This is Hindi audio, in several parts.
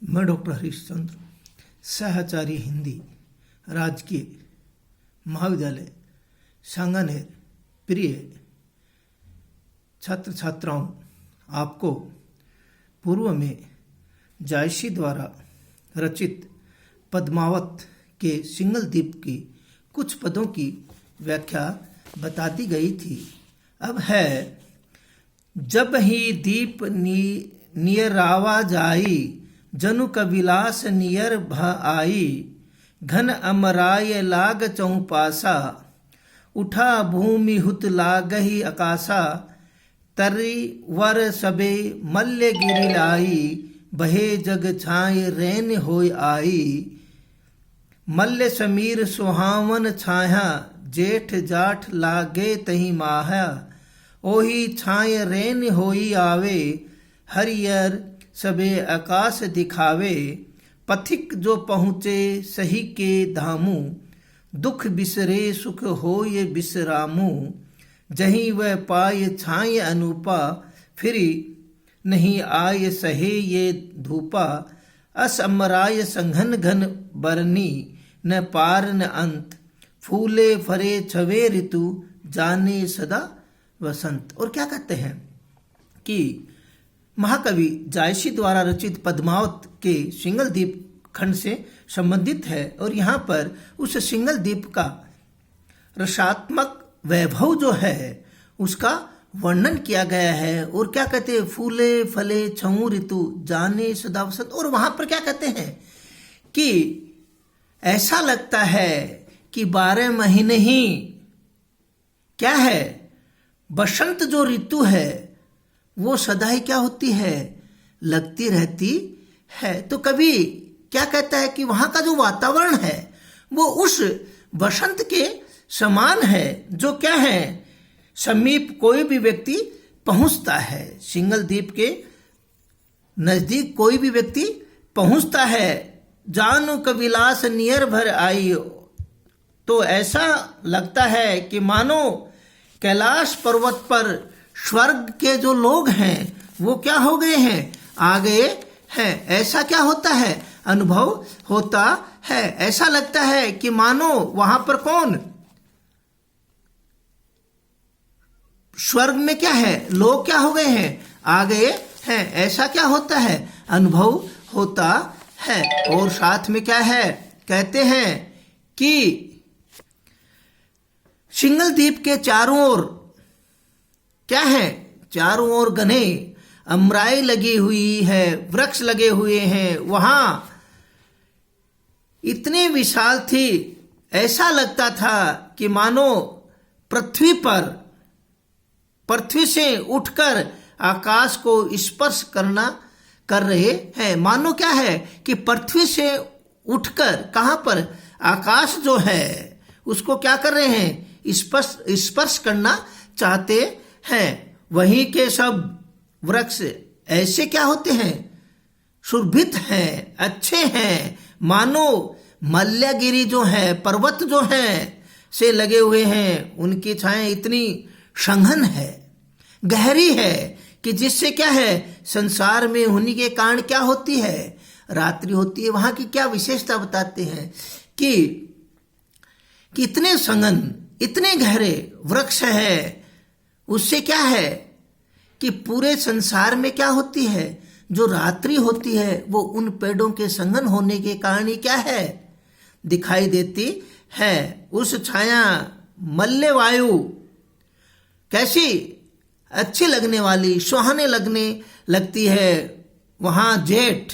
मैं डॉक्टर हरीश चंद्र, सहचार्य हिंदी, राजकीय महाविद्यालय सांगानेर, प्रिय छात्र छात्राओं, आपको पूर्व में जायसी द्वारा रचित पद्मावत के सिंगल दीप की कुछ पदों की व्याख्या बता दी गई थी। अब है जब ही दीप नियरावा जाई, जनु कविलास नियर भ आई, घन अमराय लाग चौपासा, उठा भूमि हुत लागहि आकाशा, तरी वर सबे मल्य गिरि लाई, बहे जग छाय रैन होय आई, मल्य समीर सुहावन छाया, जेठ जाठ लागे तही माहा, ओही छाय रैन होई आवे, हरियर सबे आकाश दिखावे, पथिक जो पहुँचे सही के धामू, दुख बिसरे सुख होय बिसरामू, जहीं वह पाय छाय अनुपा, फिरी नहीं आय सहे ये धूपा, अस अमराय संघन घन बरनी, न पार न अंत, फूले फरे छवे ऋतु, जाने सदा वसंत। और क्या कहते हैं कि महाकवि जायसी द्वारा रचित पद्मावत के सिंगल दीप खंड से संबंधित है और यहाँ पर उस सिंगल दीप का रसात्मक वैभव जो है उसका वर्णन किया गया है। और क्या कहते हैं, फूले फले छऊ ऋतु, जाने सदा वसंत। और वहां पर क्या कहते हैं कि ऐसा लगता है कि 12 महीने ही क्या है, बसंत जो ऋतु है वो सदा ही क्या होती है, लगती रहती है। तो कभी क्या कहता है कि वहां का जो वातावरण है वो उस बसंत के समान है, जो क्या है, समीप कोई भी व्यक्ति पहुंचता है, सिंगल द्वीप के नजदीक कोई भी व्यक्ति पहुंचता है। जानु कविलास नियर भर आई, तो ऐसा लगता है कि मानो कैलाश पर्वत पर स्वर्ग के जो लोग हैं वो क्या हो गए हैं, आ गए हैं। ऐसा क्या होता है, अनुभव होता है। ऐसा लगता है कि मानो वहां पर कौन, स्वर्ग में क्या है, लोग क्या हो गए हैं, आ गए हैं। ऐसा क्या होता है, अनुभव होता है। और साथ में क्या है, कहते हैं कि सिंगल द्वीप के चारों ओर क्या है, चारों ओर घने अमराई लगी हुई है, वृक्ष लगे हुए हैं, वहां इतने विशाल थी, ऐसा लगता था कि मानो पृथ्वी से उठकर आकाश को स्पर्श कर रहे हैं। मानो क्या है कि पृथ्वी से उठकर कहां पर, आकाश जो है उसको क्या कर रहे हैं, स्पर्श करना चाहते हैं। वहीं के सब वृक्ष ऐसे क्या होते हैं, सुरभित हैं, अच्छे हैं, मानो मल्यगिरी जो है, पर्वत जो है से लगे हुए हैं। उनकी छाया इतनी संघन है, गहरी है कि जिससे क्या है, संसार में होने के कारण क्या होती है, रात्रि होती है। वहां की क्या विशेषता बताते हैं कि इतने संघन, इतने गहरे वृक्ष है, उससे क्या है कि पूरे संसार में क्या होती है, जो रात्रि होती है वो उन पेड़ों के संघन होने के कारण ही क्या है, दिखाई देती है। उस छाया मल्य वायु कैसी अच्छी लगने वाली, सुहाने लगती है। वहां जेठ,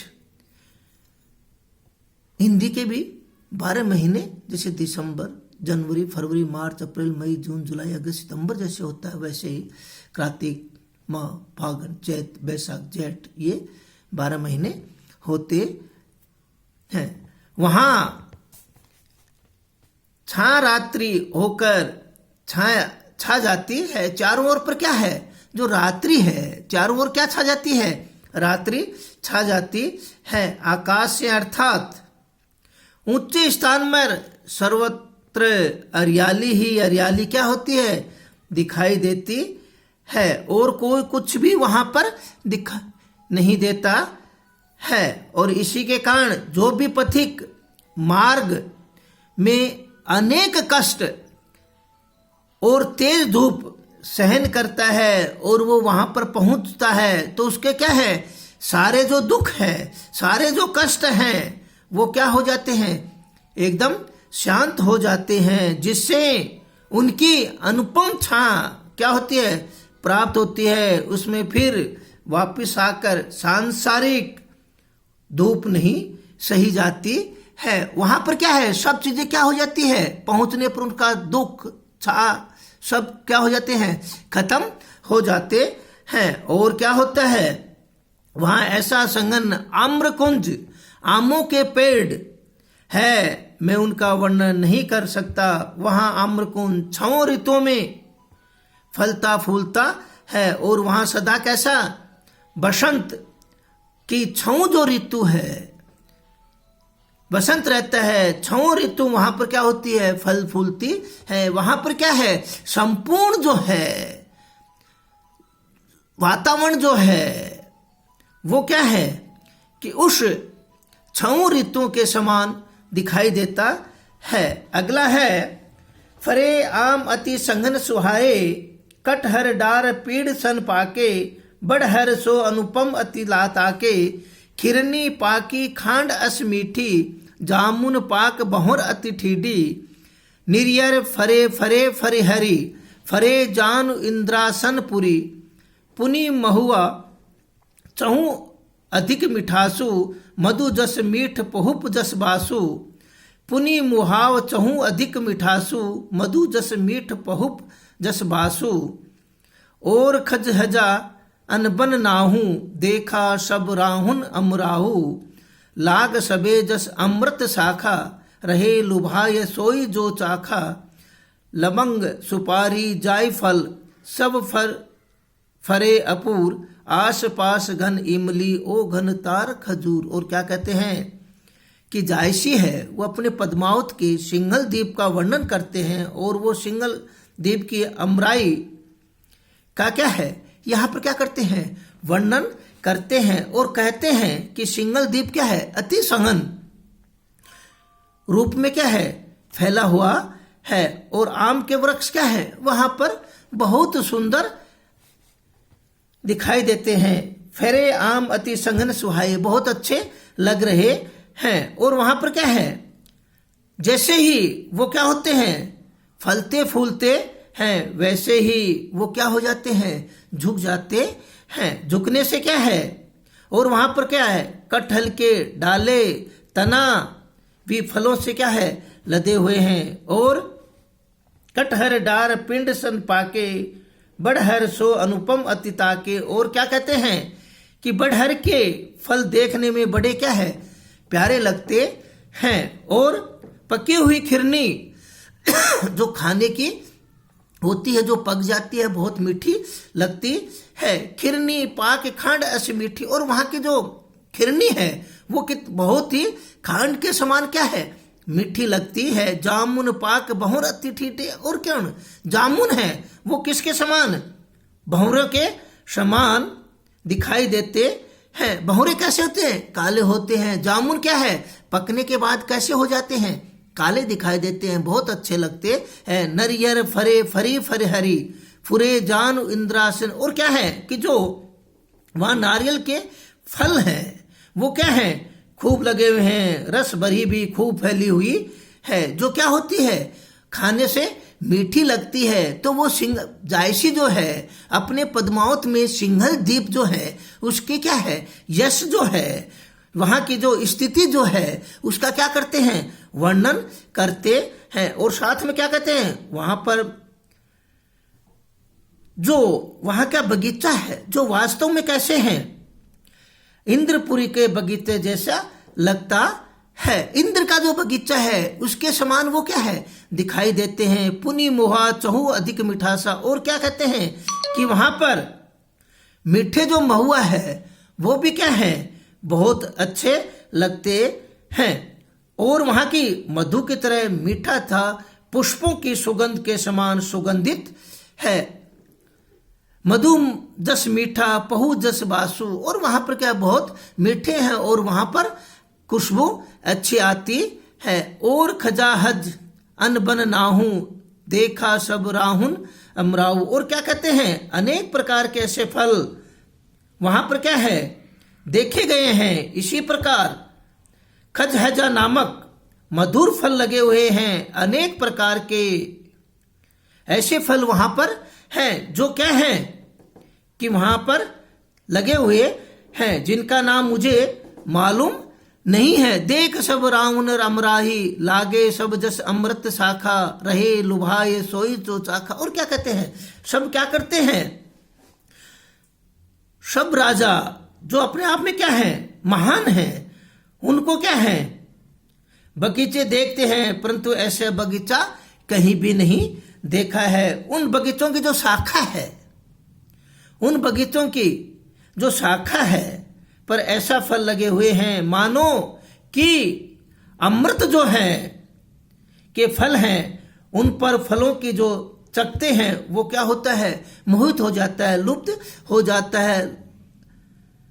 हिंदी के भी 12 महीने जैसे दिसंबर, जनवरी, फरवरी, मार्च, अप्रैल, मई, जून, जुलाई, अगस्त, सितंबर जैसे होता है, वैसे ही कार्तिक, माह, फागुन, चैत, बैसाख, जेठ, ये 12 महीने होते हैं। वहां छा रात्रि होकर छा जाती है। चारों ओर पर क्या है, जो रात्रि है, चारों ओर क्या छा जाती है, रात्रि छा जाती है। आकाश से अर्थात ऊंचे स्थान में सर्वत्र हरियाली ही हरियाली क्या होती है, दिखाई देती है। और कोई कुछ भी वहां पर दिखा नहीं देता है। और इसी के कारण जो भी पथिक मार्ग में अनेक कष्ट और तेज धूप सहन करता है और वो वहां पर पहुंचता है, तो उसके क्या है, सारे जो दुख है, सारे जो कष्ट हैं, वो क्या हो जाते हैं, एकदम शांत हो जाते हैं, जिससे उनकी अनुपम छा क्या होती है, प्राप्त होती है। उसमें फिर वापिस आकर सांसारिक धूप नहीं सही जाती है। वहां पर क्या है, सब चीजें क्या हो जाती है, पहुंचने पर उनका दुख छा सब क्या हो जाते हैं, खत्म हो जाते हैं। और क्या होता है, वहां ऐसा संगन आम्रकुंज, आमों के पेड़ है, मैं उनका वर्णन नहीं कर सकता। वहां आम्रकुंज 6 ऋतुओं में फलता फूलता है और वहां सदा कैसा, बसंत की 6 जो ऋतु है, बसंत रहता है। 6 ऋतु वहां पर क्या होती है, फल फूलती है। वहां पर क्या है, संपूर्ण जो है वातावरण जो है वो क्या है कि उस 6 ऋतुओं के समान दिखाई देता है। अगला है, फरे आम अति संघन सुहाए, कटहर डार पीड़ सन पाके, बड़हर सो अनुपम अति लाताके, खिरनी पाकी खांड अस मीठी, जामुन पाक बहुर अति ठीडी, निर्यर फरे फरे फरे हरी, फरे जान इंद्रासन पुरी, पुनि महुआ चहु अधिक मिठासु, मधु जस मीठ पहुप जस बासु, पुनि मुहाव चहु अधिक मिठासु, मधु जस मीठ पहुप जस बासु, और खजहजा अनबन नाहू, देखा सब राहुन अमराहू, लाग सबे जस अमृत शाखा, रहे लुभाय सोई जो चाखा, लवंग सुपारी जायफल सब फरे अपूर, आस पास घन इमली ओ घन तार खजूर। और क्या कहते हैं कि जायसी है वो अपने पद्मावत के सिंघल द्वीप का वर्णन करते हैं, और वो सिंघल द्वीप की अमराई का क्या है, यहाँ पर क्या करते हैं, वर्णन करते हैं और कहते हैं कि सिंघल द्वीप क्या है, अति संघन रूप में क्या है, फैला हुआ है। और आम के वृक्ष क्या है, वहां पर बहुत सुंदर दिखाई देते हैं। फेरे आम अति संघन सुहाए, बहुत अच्छे लग रहे हैं। और वहां पर क्या है, जैसे ही वो क्या होते हैं, फलते फूलते हैं, वैसे ही वो क्या हो जाते हैं, झुक जाते हैं। झुकने से क्या है, और वहां पर क्या है, कटहल के डाले तना भी फलों से क्या है, लदे हुए हैं। और कटहर डार पिंड सन पाके, बड़हर सो अनुपम अतिता के। और क्या कहते हैं कि बड़हर के फल देखने में बड़े क्या है, प्यारे लगते हैं। और पकी हुई खिरनी जो खाने की होती है, जो पक जाती है, बहुत मीठी लगती है। खिरनी पाक खांड ऐसी मीठी, और वहां की जो खिरनी है वो बहुत ही खांड के समान क्या है, मीठी लगती है। जामुन पाक बहुर अति ठीठे, और क्या जामुन है वो किसके समान, बहुरों के समान दिखाई देते हैं। बहुरे कैसे होते हैं, काले होते हैं। जामुन क्या है, पकने के बाद कैसे हो जाते हैं, काले दिखाई देते हैं, बहुत अच्छे लगते हैं। नरियर फरे फरी फरे हरी, फुरे जान इंद्रासन। और क्या है कि जो वहां नारियल के फल हैं वो क्या है, खूब लगे हुए हैं, रस भरी भी खूब फैली हुई है, जो क्या होती है, खाने से मीठी लगती है। तो वो जायसी जो है अपने पद्मावत में सिंघल द्वीप जो है उसके क्या है, यश जो है, वहां की जो स्थिति जो है उसका क्या करते हैं, वर्णन करते हैं। और साथ में क्या कहते हैं, वहां पर जो वहां का बगीचा है जो वास्तव में कैसे है, इंद्रपुरी के बगीचे जैसा लगता है। इंद्र का जो बगीचा है उसके समान वो क्या है, दिखाई देते हैं। पुनि मोहा चहु अधिक मिठासा। और क्या कहते हैं कि वहां पर मीठे जो महुआ है वो भी क्या है, बहुत अच्छे लगते हैं। और वहां की मधु की तरह मीठा था, पुष्पों की सुगंध के समान सुगंधित है। मधु जस मीठा पहु जस बासु, और वहां पर क्या बहुत मीठे हैं और वहां पर खुशबू अच्छी आती है। और खजा हज अन बन नाहू देखा सब राहुन अमराऊ, और क्या कहते हैं अनेक प्रकार के ऐसे फल वहां पर क्या है देखे गए हैं। इसी प्रकार खजहजा नामक मधुर फल लगे हुए हैं, अनेक प्रकार के ऐसे फल वहां पर हैं जो क्या है कि वहां पर लगे हुए हैं जिनका नाम मुझे मालूम नहीं है। देख सब राउन रमराही लागे सब जस अमृत शाखा रहे लुभाए सोई जो चाखा, और क्या कहते हैं सब क्या करते हैं, सब राजा जो अपने आप में क्या है महान है, उनको क्या है बगीचे देखते हैं परंतु ऐसे बगीचा कहीं भी नहीं देखा है। उन बगीचों की जो शाखा है, उन बगीचों की जो शाखा है पर ऐसा फल लगे हुए हैं मानो कि अमृत जो है के फल हैं, उन पर फलों की जो चखते हैं वो क्या होता है मोहित हो जाता है, लुप्त हो जाता है।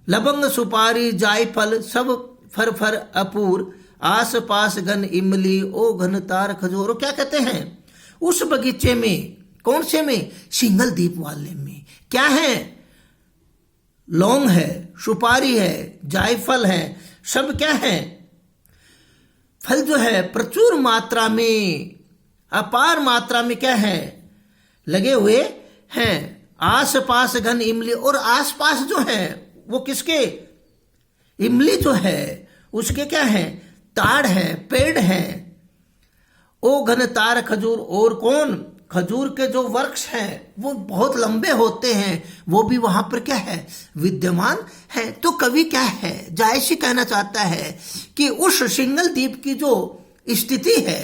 लबंग सुपारी जायफल सब फर फर अपूर आस पास घन इमली ओ घन तार खजूर, क्या कहते हैं उस बगीचे में, कौन से में, सिंगल द्वीप वाले में क्या है, लौंग है, सुपारी है, जायफल है, सब क्या है फल जो है प्रचुर मात्रा में अपार मात्रा में क्या है लगे हुए हैं। आस पास घन इमली, और आस पास जो है वो किसके, इमली जो है उसके क्या है ताड़ है, पेड़ है। ओ घन तार खजूर, और कौन खजूर के जो वृक्ष हैं वो बहुत लंबे होते हैं, वो भी वहां पर क्या है विद्यमान है। तो कवि क्या है जायसी कहना चाहता है कि उस सिंगल द्वीप की जो स्थिति है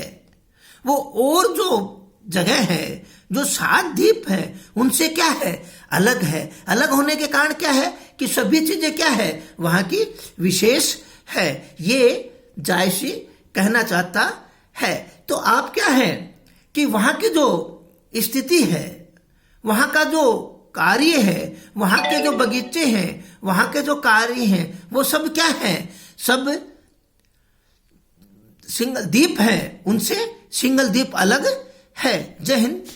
वो और जो जगह है जो 7 द्वीप है उनसे क्या है अलग है। अलग होने के कारण क्या है कि सभी चीजें क्या है वहां की विशेष है, ये जायसी कहना चाहता है। तो आप क्या है कि वहां की जो स्थिति है, वहां का जो कार्य है, वहां के जो बगीचे हैं, वहां के जो कार्य हैं, वो सब क्या है सब सिंगल द्वीप है, उनसे सिंगल द्वीप अलग है। जय हिंद।